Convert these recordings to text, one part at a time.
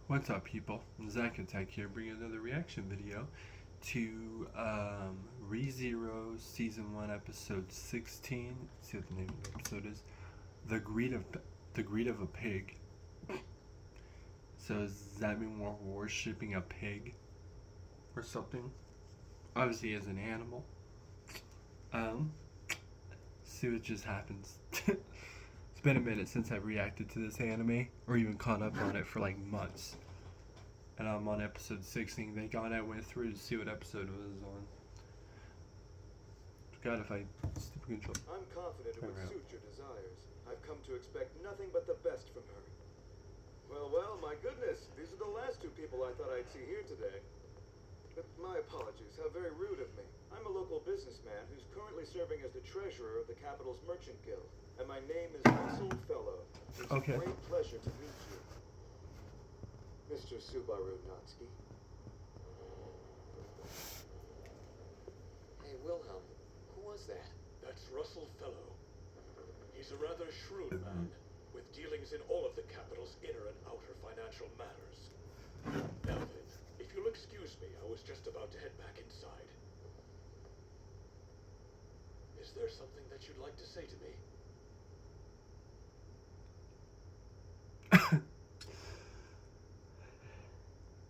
What's up, people? Zach Attack here, bringing another reaction video to ReZero Season 1, Episode 16. Let's see what the name of the episode is. The Greed of a Pig. So does that mean we're worshipping a pig or something? Obviously, as an animal. See what just happens. It's been a minute since I've reacted to this anime, or even caught up on it for like months. And I'm on episode 16. Thank God I went through to see what episode it was on. God, if I stupid control. I'm confident it would suit your desires. I've come to expect nothing but the best from her. Well, my goodness. These are the last two people I thought I'd see here today. But my apologies, how very rude of me. I'm a local businessman who's currently serving as the treasurer of the capital's merchant guild. And my name is Russell Fellow. It's a great pleasure to meet you. Mr. Subaru Natsuki. Hey, Wilhelm, who was that? That's Russell Fellow. He's a rather shrewd man, with dealings in all of the capital's inner and outer financial matters. Now then, if you'll excuse me, I was just about to head back inside. Is there something that you'd like to say to me?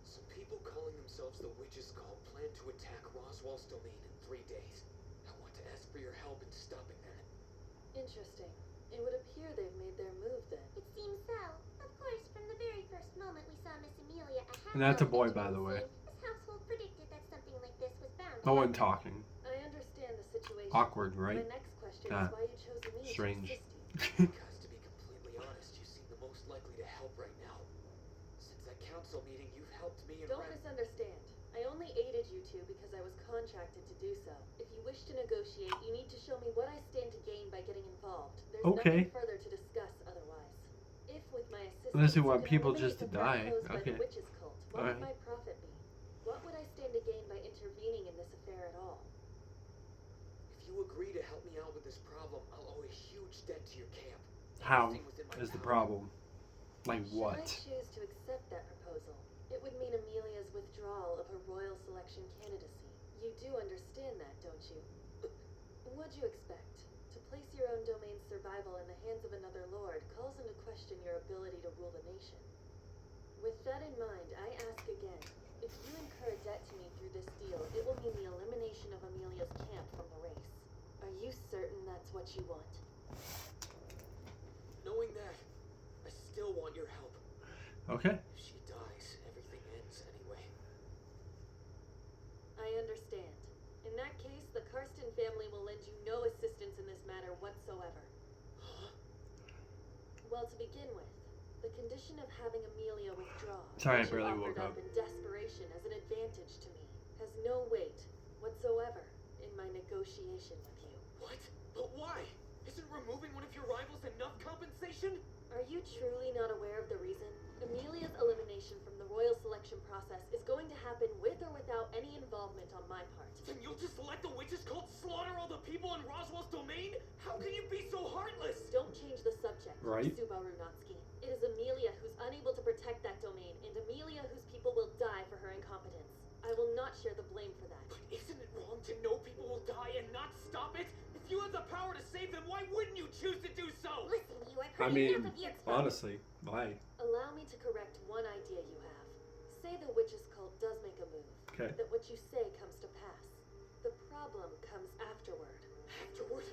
Some people calling themselves the Witch's Cult plan to attack Roswell's domain in 3 days. I want to ask for your help in stopping that. Interesting. It would appear they've made their move then. It seems so. Of course, from the very first moment we saw Miss Amelia And that's a boy, by the way. This household predicted that something like this was bound to No one happen. talking. I understand the situation. Awkward, right? My next question is why you chose me strange. to assist you. Because to be completely honest, you seem the most likely to help right now. Since that council meeting, you've helped me and Don't misunderstand. I only aided you two because I was contracted to do so. If you wish to negotiate, you need to show me what I stand to gain by getting involved. There's nothing further to discuss otherwise. If with my assistance, Unless you want can people eliminate just to the threat die. posed by Okay. the witch's cult, what would my profit be? What would I stand to gain by intervening in this affair at all? If you agree to help me out with this problem, I'll owe a huge debt to your camp. How Anything within my is the power. problem? Like what? Should I choose to accept that proposal, it would mean Amelia's withdrawal of her royal selection candidacy. You do understand that, don't you? What'd you expect? To place your own domain's survival in the hands of another lord calls into question your ability to rule the nation. With that in mind, I ask again, if you incur a debt to me through this deal, it will mean the elimination of Amelia's camp from the race. Are you certain that's what you want? Knowing that, I still want your help. Okay. If she dies, everything ends anyway. I understand. In that case, the Karsten family will lend you no assistance in this matter whatsoever. Huh? Well, to begin with, the condition of having Amelia withdraw, Sorry, I which you barely offered woke up. in desperation as an advantage to me, has no weight whatsoever in my negotiation with you. What? But why? Isn't removing one of your rivals enough compensation? Are you truly not aware of the reason? Amelia's elimination from the royal selection process is going to happen with or without any involvement on my part. Then you'll just let the witches cult slaughter all the people in Roswell's domain? How can you be so heartless? Don't change the subject, Right. Subaru Natsuki. It is Amelia who's unable to protect that domain, and Amelia whose people will die for her incompetence. I will not share the blame for that. But isn't it wrong to know people will die and not stop it? If you have the power to save them, why wouldn't you choose to do so? Listen, you, I've I heard mean, enough of your honestly, why? Allow me to correct one idea you have. Say the witch's cult does make a move. Okay. That what you say comes to pass. The problem comes afterward. Afterward?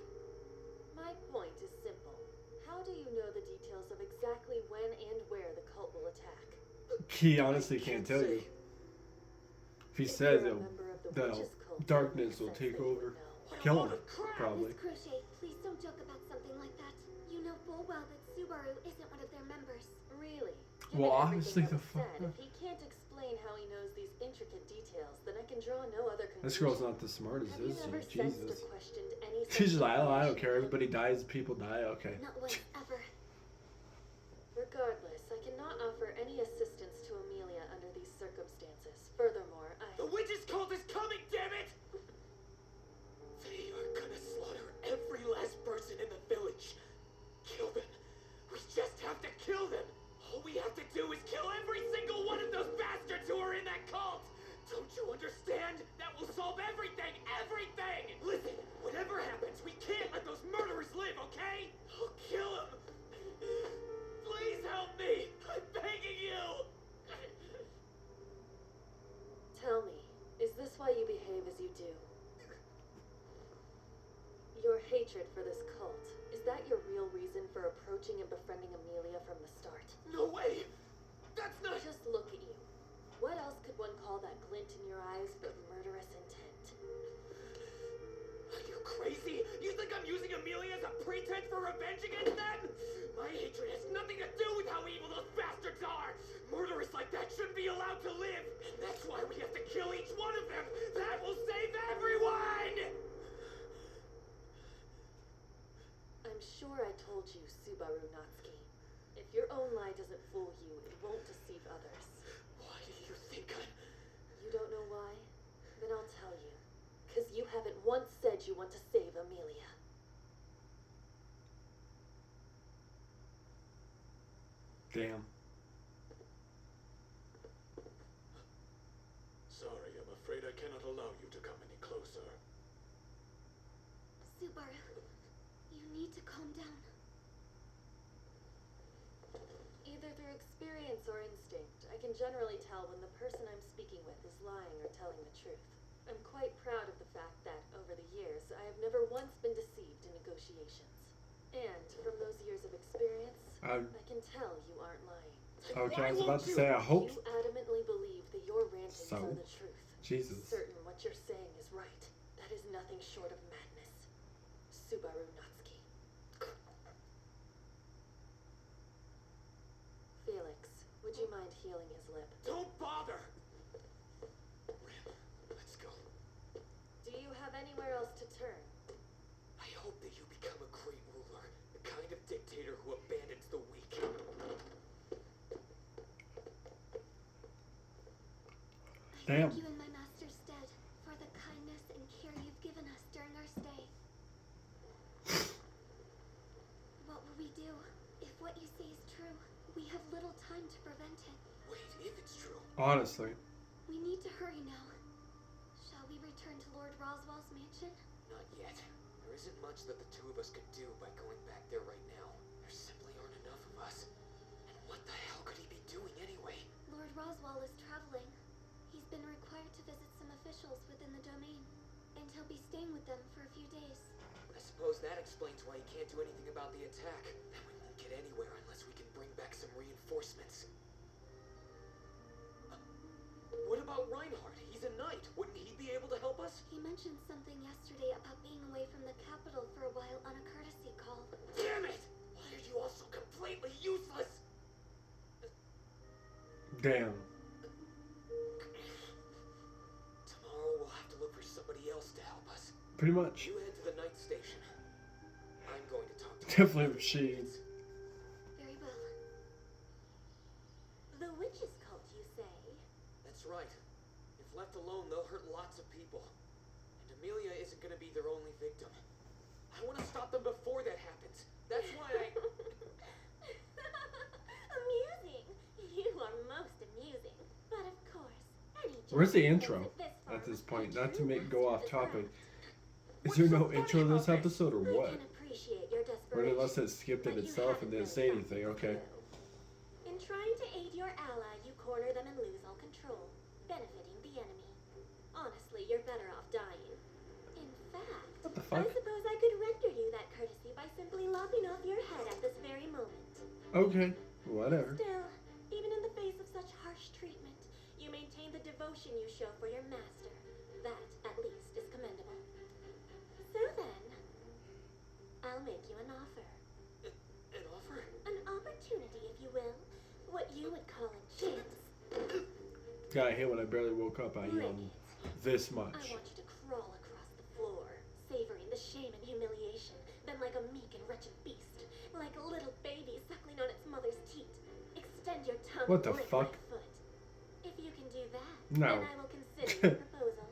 My point is simple. How do you know the details of exactly when and where the cult will attack? He honestly can't tell you. If he says You're a it, member of the the witch's cult, darkness will it take makes sense that you over. would know. Kill him, probably. Miss Crochet, please don't joke about something like that. You know full well that Subaru isn't one of their members. Really? Well, Given obviously everything the that was fuck. said, if he can't explain how he knows these intricate details, then I can draw no other conclusion. This girl's not the smartest, Have you is never she? sensed Jesus. or questioned any She's just such like, oh, I don't information care. in him? Everybody dies. People die. Okay. Not once, ever. Regardless, I cannot offer any assistance to Amelia under these circumstances. Furthermore, The witches cult is coming, damn it! They are gonna slaughter every last person in the village. Kill them. We just have to kill them. All we have to do is kill every single one for this cult. Is that your real reason for approaching and befriending Amelia from the start? No way! That's not... Just look at you. What else could one call that glint in your eyes but murderous intent? Are you crazy? You think I'm using Amelia as a pretense for revenge against them? My hatred has nothing to do with how evil those bastards are! Murderers like that shouldn't be allowed to live! And that's why we have to kill each one of them! That will save everyone! I'm sure I told you, Subaru Natsuki. If your own lie doesn't fool you, it won't deceive others. Why do you think I'm... You don't know why? Then I'll tell you. 'Cause you haven't once said you want to save Amelia. Damn. Sorry, I'm afraid I cannot allow you to come any closer. Subaru, you need to calm down. Either through experience or instinct, I can generally tell when the person I'm speaking with is lying or telling the truth. I'm quite proud of the fact that, over the years, I have never once been deceived in negotiations. And, from those years of experience, I can tell you aren't lying. Okay, I was about to say, I hope. You adamantly believe that your rantings So? are the truth. Jesus. Certain what you're saying is right. That is nothing short of madness. Subaru Natsuki. Felix, would you mind healing his lip? Don't bother! Ram, let's go. Do you have anywhere else to turn? I hope that you become a great ruler, the kind of dictator who abandons the weak. Damn. Thank you in my master's stead for the kindness and care you've given us during our stay. What will we do if what you say is true? We have little time to prevent it. Wait, if it's true. Honestly. We need to hurry now. Shall we return to Lord Roswell's mansion? Not yet. There isn't much that the two of us could do by going back there right now. There simply aren't enough of us. And what the hell could he be doing anyway? Lord Roswell is traveling. He's been required to visit some officials within the domain, and he'll be staying with them for a few days. I suppose that explains why he can't do anything about the attack. Then we won't get anywhere unless we can bring back some reinforcements. What about Reinhardt? He's a knight. Wouldn't he be able to help us? He mentioned something yesterday about being away from the capital for a while on a courtesy call. Damn it! Why are you all so completely useless? Damn. Tomorrow we'll have to look for somebody else to help us. Pretty much. You head to the night station. I'm going to talk to Definitely machines. Very well. The witches' cult, you say? That's right. If left alone, they'll hurt lots of people. And Amelia isn't going to be their only victim. I want to stop them before that happens. That's why I... Amusing. You are most amusing. But of course, any Where's the joke intro that makes it at this far point? must be Not to true make go off once it is topic. not. Is there no intro to this about episode or We what? can appreciate your Or desperation, unless it skipped it but you itself and haven't didn't say really anything. found Okay. the clue. In trying to aid your ally, you corner them and lose all control, benefiting the enemy. Honestly, you're better off dying. In fact, What the I fuck? suppose I could render you that courtesy by simply lopping off your head at this very moment. Okay. Whatever. Still, even in the face of such harsh treatment, you maintain the devotion you show for your master. That, at least, is commendable. So then, I'll make you an offer. An offer? An opportunity, if you will. What you would call a chance. God, I hate when I barely woke up. I Bring it. this I much. want you to crawl across the floor, savoring the shame and humiliation, then like a meek and wretched beast, like a little baby suckling on its mother's teat. Extend your tongue. What the lick fuck? my foot. If you can do that, No. then I will consider your proposal.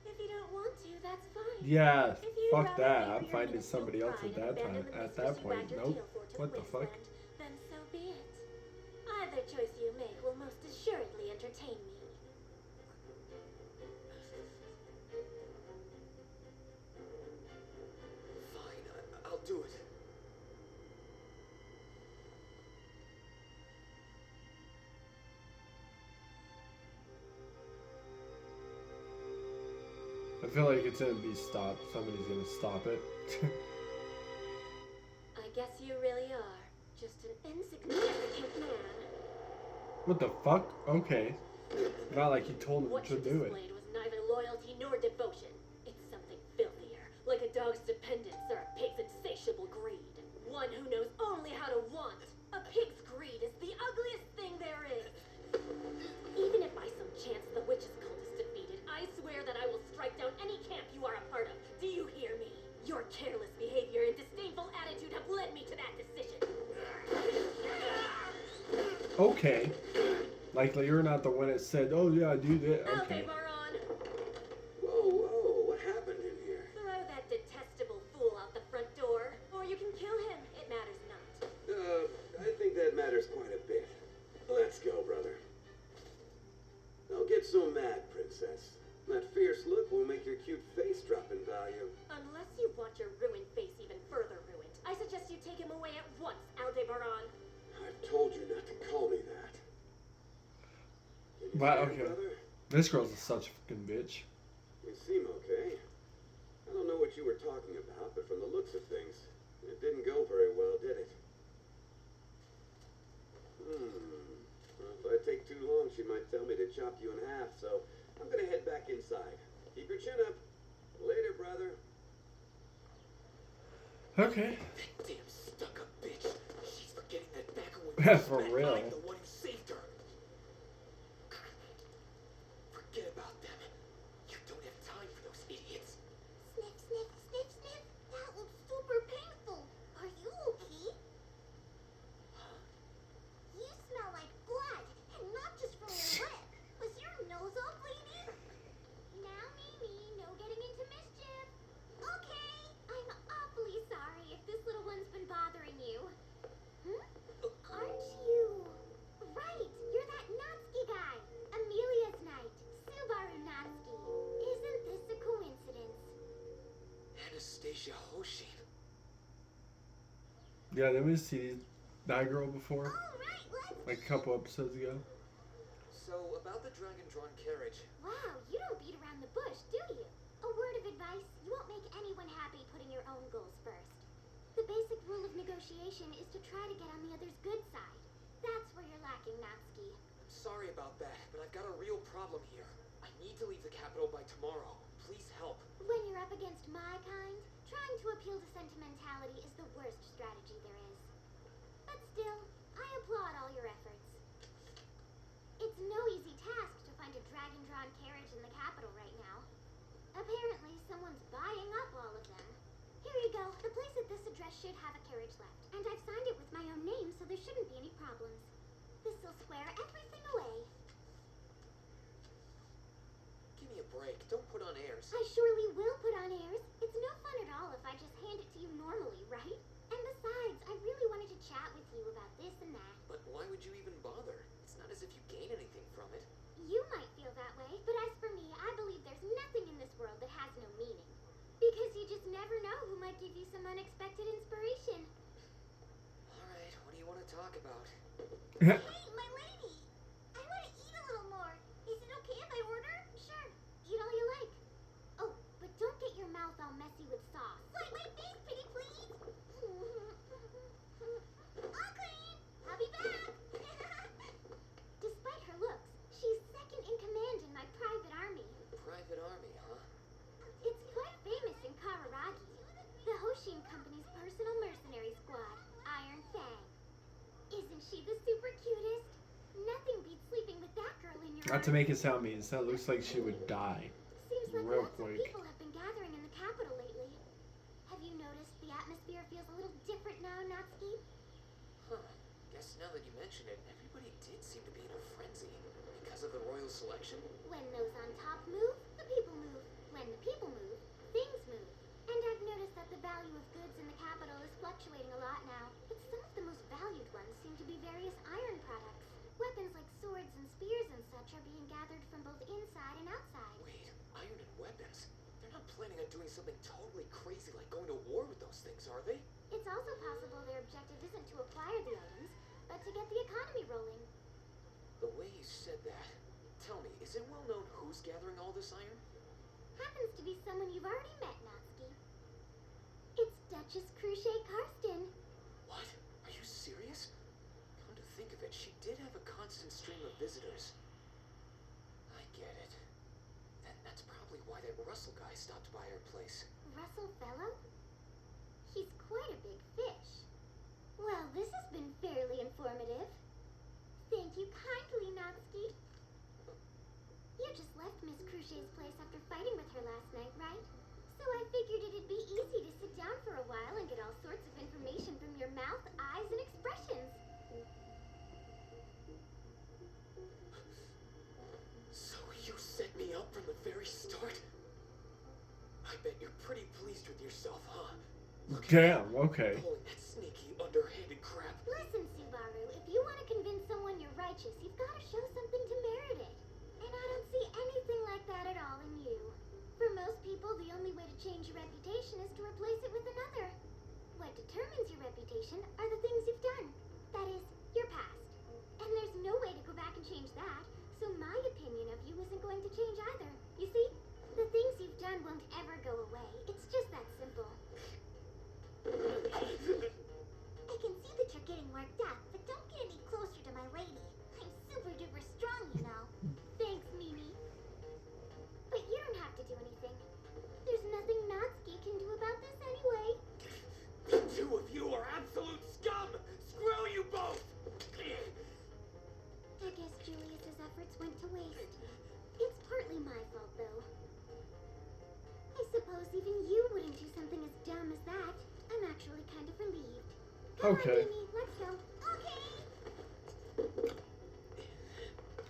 If you don't want to, that's fine. Yeah, If you'd fuck rather that. favor I'm your finding minuscule somebody else pride at and that time. abandon the At mistress that you point, wagged your nope. tail for to What the fuck? wasteland, then so be it. Either choice you make will most assuredly entertain me. Fine, I'll do it. I feel like it's gonna be stopped. Somebody's gonna stop it. I guess you really are just an insignificant man. What the fuck? Okay. Not like he told him What to you do it. displayed was neither loyalty nor devotion. It's something filthier, like a dog's dependence or a pig's insatiable greed. One who knows only how to want. A pig's greed is the ugliest thing there is. Even if by some chance the witch's cult is defeated, I swear that I will strike down any camp you are a part of. Do you hear me? Your careless behavior and disdainful attitude have led me to that decision. Okay. Like you're not the one that said, "Oh yeah, do that." Okay. Aldebaran, Whoa, what happened in here? throw that detestable fool out the front door, or you can kill him. It matters not. I think that matters quite a bit. Let's go, brother. Don't get so mad, princess. That fierce look will make your cute face drop in value. Unless you want your ruined face even further ruined, I suggest you take him away at once, Aldebaran. I've told you not to call me that. Can you Wow, stand, okay. brother? This girl's such a fucking bitch. You seem okay. I don't know what you were talking about, but from the looks of things, it didn't go very well, did it? Well, if I take too long, she might tell me to chop you in half, so I'm gonna head back inside. Keep your chin up. Later, brother. Okay. That damn stuck-up bitch. She's forgetting that back when Yeah, we for met, real. I'm the one who saved her. Forget about them. You don't have time for those idiots. Sniff, sniff, sniff, sniff. That looks super painful. Are you okay? You smell like blood, and not just from your lip. Was your nose all bleeding? Now, Mimi, no getting into mischief. Okay, I'm awfully sorry if this little one's been bothering you. Aren't you? Right, you're that Natsuki guy. Amelia's knight, Subaru Natsuki. Isn't this a coincidence? Anastasia Hoshin. Yeah, didn't we see that girl before? All right, let's. Like a couple episodes ago. So, about the dragon-drawn carriage. Wow, you don't beat around the bush, do you? A word of advice, you won't make anyone happy putting your own goals first. The basic rule of negotiation is to try to get on the other's good side. That's where you're lacking, Natsuki. I'm sorry about that, but I've got a real problem here. I need to leave the capital by tomorrow. Please help. When you're up against my kind, trying to appeal to sentimentality is the worst strategy there is. But still, I applaud all your efforts. It's no easy task to find a dragon-drawn carriage in the capital right now. Apparently, someone's buying up all of them. Here you go. The place at this address should have a carriage left. And I've signed it with my own name, so there shouldn't be any problems. This'll square everything away. Give me a break. Don't put on airs. I surely will put on airs. It's no fun at all if I just hand it to you normally, right? And besides, I really wanted to chat with you about this and that. But why would you even bother? It's not as if you gain anything from it. You might feel that way, but as for me, I believe there's nothing in this world that has no meaning. Because you just never know who might give you some unexpected inspiration. Alright, what do you want to talk about? Hey, my lady! I want to eat a little more. Is it okay if I order? Sure. Eat all you like. Oh, but don't get your mouth all messy with sauce. Like my face, pretty please. All clean. I'll be back. Despite her looks, she's second in command in my private army. Private army, huh? It's quite famous in Kararagi. The Hoshin Company's personal mercenary squad, Iron Fang. Isn't she the super cutest? Nothing beats sleeping with that girl in your Not to arms. make it sound mean, that looks like she would die. Seems like real lots quick. of people have been gathering in the capital lately. Have you noticed the atmosphere feels a little different now, Natsuki? Huh. Guess now that you mention it, everybody did seem to be in a frenzy. Because of the royal selection? When those on top move, the people move. When the people move, things move. And I've noticed that the value of goods in the capital is fluctuating a lot now. But some of the most valued ones seem to be various iron products. Weapons like swords and spears and such are being gathered from both inside and outside. Wait, iron and weapons? They're not planning on doing something totally crazy like going to war with those things, are they? It's also possible their objective isn't to acquire the items, but to get the economy rolling. The way you said that, tell me, is it well known who's gathering all this iron? Happens to be someone you've already met, Natsuki. It's Duchess Cruchet Karsten. What? Are you serious? Come to think of it, she did have a constant stream of visitors. I get it. That's probably why that Russell guy stopped by her place. Russell Fellow? He's quite a big fish. Well, this has been fairly informative. Thank you kindly, Natsuki. You just left Miss Cruchet's place after fighting with her last night, right? So I figured it'd be easy to sit down for a while and get all sorts of information from your mouth, eyes, and expressions. So you set me up from the very start? I bet you're pretty pleased with yourself, huh? Look at Damn, you, okay. pulling that sneaky, underhanded crap. Listen, Subaru, if you want to convince someone you're righteous, you've got to show something to merit it. And I don't see anything like that at all in you. For most people, the only way to change your reputation is to replace it with another. What determines your reputation are the things you've done. That is, your past. And there's no way to go back and change that, so my opinion of you isn't going to change either. You see? The things you've done won't ever go away. It's just that simple. I can see that you're getting worked up, but don't get any closer to my lady. I'm super duper strong, you know. Thanks, Mimi. But you don't have to do anything. There's nothing Natsuki can do about this anyway. The two of you are absolute scum! Screw you both! I guess Julius's efforts went to waste. It's partly my fault, though. I suppose even you wouldn't do something as dumb as that. I'm actually kind of relieved. Come Okay. on, Mimi, let's go. Okay!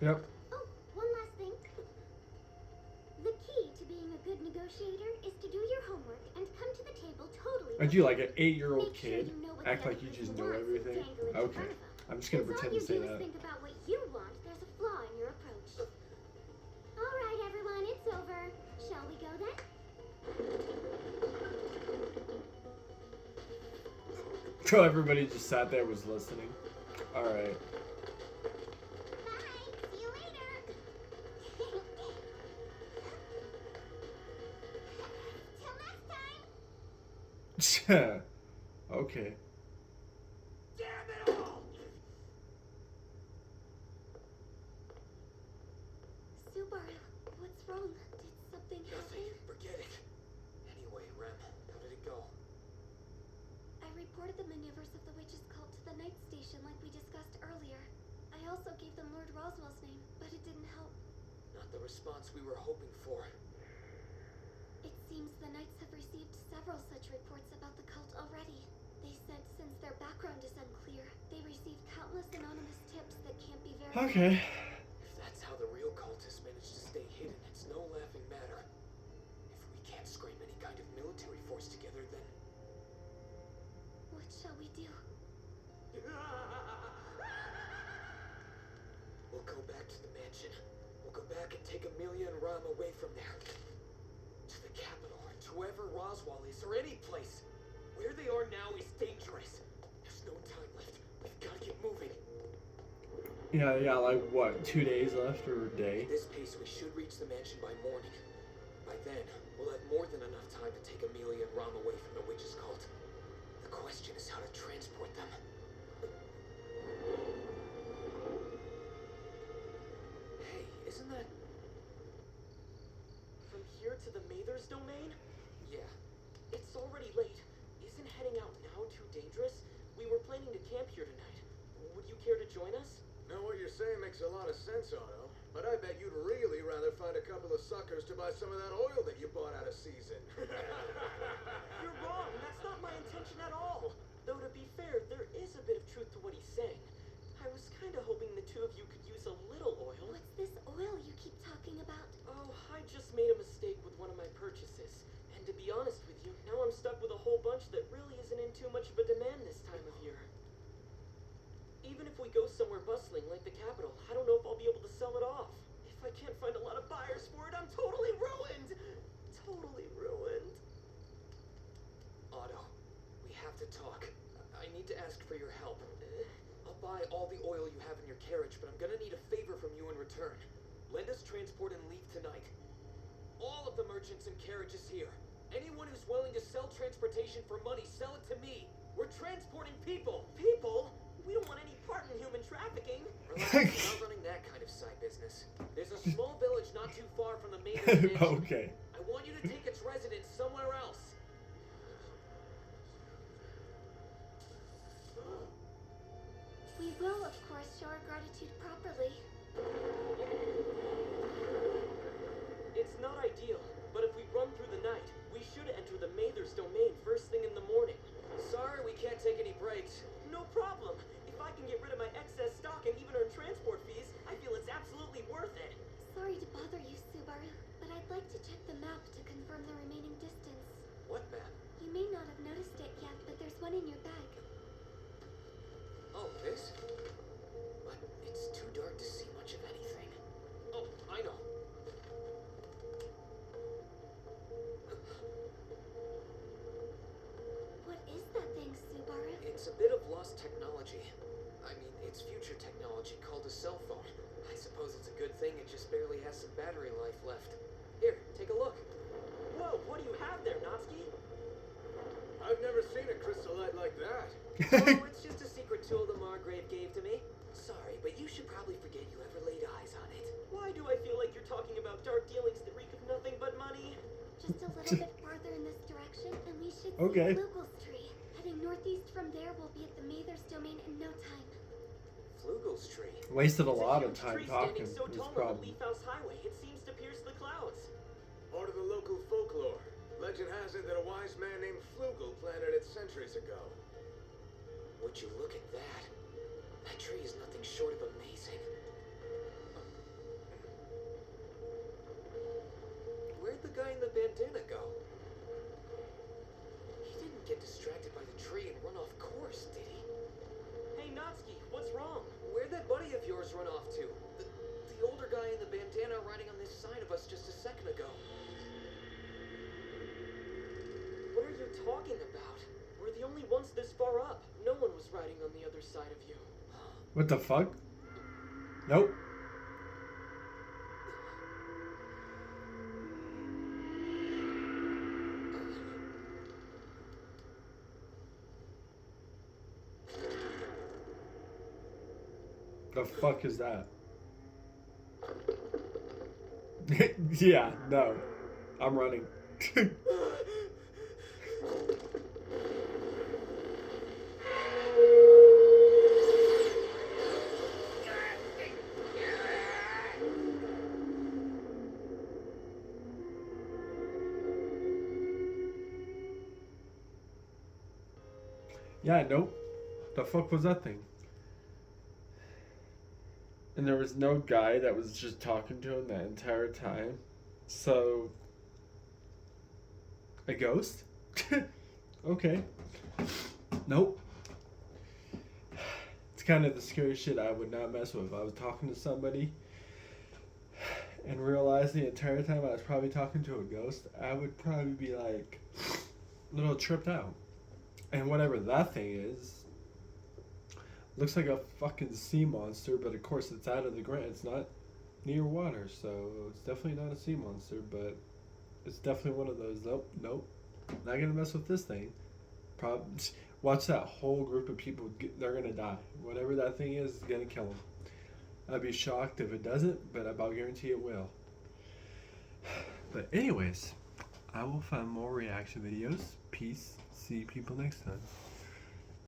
Yep. Oh, one last thing. The key to being a good negotiator is to do your homework and come to the table totally. Are you like an 8-year-old Make sure kid? you know what Act the like other you person just know wants and everything? dangle it in Okay. front of them. I'm just gonna Since pretend to all say you do that. is think about what you want, there's a flaw in your approach. All right, everyone, it's over. Shall we go then? So everybody just sat there, was listening. Alright. Bye. See you later. Till next time. Okay. Damn it all! Subaru, what's wrong? Did something Nothing. happen? Forget it. Anyway, Rem, how did it go? I reported the maneuvers of the witch's cult to the night station like we discussed earlier. I also gave them Lord Roswell's name, but it didn't help. Not the response we were hoping for. It seems the Knights have received several such reports about the cult already. They said since their background is unclear, they received countless anonymous tips that can't be verified. Okay. If that's how the real cultists managed to stay hidden, it's no laughing matter. If we can't scrape any kind of military force together, then... What shall we do? We'll go back to the mansion. We'll go back and take Amelia and Ram away from there. To the capital, to wherever Roswell is, or any place. Where they are now is dangerous. There's no time left. We've got to get moving. Yeah, like what, 2 days left or a day? At this pace, we should reach the mansion by morning. By then, we'll have more than enough time to take Amelia and Ram away from the witch's cult. The question is how to transport them. Hey, isn't that... From here to the Mathers domain? Yeah. It's already late. Isn't heading out now too dangerous? We were planning to camp here tonight. Would you care to join us? Now, what you're saying makes a lot of sense, Otto. But I bet you'd really rather find a couple of suckers to buy some of that oil that you bought out of season. You're wrong. That's not my intention at all. Though to be fair, there is a bit of truth to what he's saying. I was kind of hoping the two of you could use a little oil. What's this oil you keep talking about? Oh, I just made a mistake with one of my purchases. And to be honest with you, now I'm stuck with a whole bunch that really isn't in too much of a demand this time of year. Even if we go somewhere bustling like the capital, I don't know if I'll be able to sell it off. If I can't find a lot of buyers for it, I'm totally ruined! Totally ruined. Otto, we have to talk. I need to ask for your help. I'll buy all the oil you have in your carriage, but I'm gonna need a favor from you in return. Lend us transport and leave tonight. all of the merchants and carriages here. Anyone who's willing to sell transportation for money, sell it to me. We're transporting people. People? We don't want any part in human trafficking. Relax, we're not running that kind of side business. There's a small village not too far from the main expansion. Okay. I want you to take its residents somewhere else. We will, of course, show our gratitude properly. It's not ideal, but if we run through the night, we should enter the Mather's domain first thing in the morning. Sorry, we can't take any breaks. No problem. If I can get rid of my excess stock and even earn transport fees, I feel it's absolutely worth it. Sorry to bother you, Subaru, but I'd like to check the map to confirm the remaining distance. What map? You may not have noticed it yet, but there's one in your bag. Oh, this? But it's too dark to see much of anything. Oh, I know. What is that thing, Subaru? It's a bit of lost technology. I mean, it's future technology called a cell phone. I suppose it's a good thing it just barely has some battery life left. Here, take a look. Whoa, what do you have there, Natsuki? I've never seen a crystal light like that. Oh, it's just a secret tool the Margrave gave to me. Sorry, but you should probably forget you ever laid eyes on it. Why do I feel like you're talking about dark dealings that reek of nothing but money? Just a little bit farther in this direction, and we should Okay. see Flugel's tree. Heading northeast from there, we'll be at the Mather's domain in no time. Flugel's tree. Wasted a It's lot of huge time tree talking. standing so This tall on the problem. Leaf House Highway, it seems to pierce the clouds. Part of the local folklore. Legend has it that a wise man named Flugel planted it centuries ago. Would you look at that? That tree is nothing short of amazing. Where'd the guy in the bandana go? He didn't get distracted by the tree and run off course, did he? Hey, Natsuki, what's wrong? Where'd that buddy of yours run off to? The older guy in the bandana riding on this side of us just a second ago. What are you talking about? We're the only ones this far up. No one was riding on the other side of you. What the fuck? Nope. The fuck is that? Yeah, no. I'm running. Yeah, nope. The fuck was that thing? And there was no guy that was just talking to him that entire time. So, a ghost? Okay. Nope. It's kind of the scary shit I would not mess with. I was talking to somebody and realized the entire time I was probably talking to a ghost, I would probably be like a little tripped out. And whatever that thing is, looks like a fucking sea monster, but of course it's out of the ground. It's not near water, so it's definitely not a sea monster, but it's definitely one of those. Nope. Not gonna mess with this thing. Watch that whole group of people. They're gonna die. Whatever that thing is gonna kill them. I'd be shocked if it doesn't, but I about guarantee it will. But anyways, I will find more reaction videos. Peace. See people next time.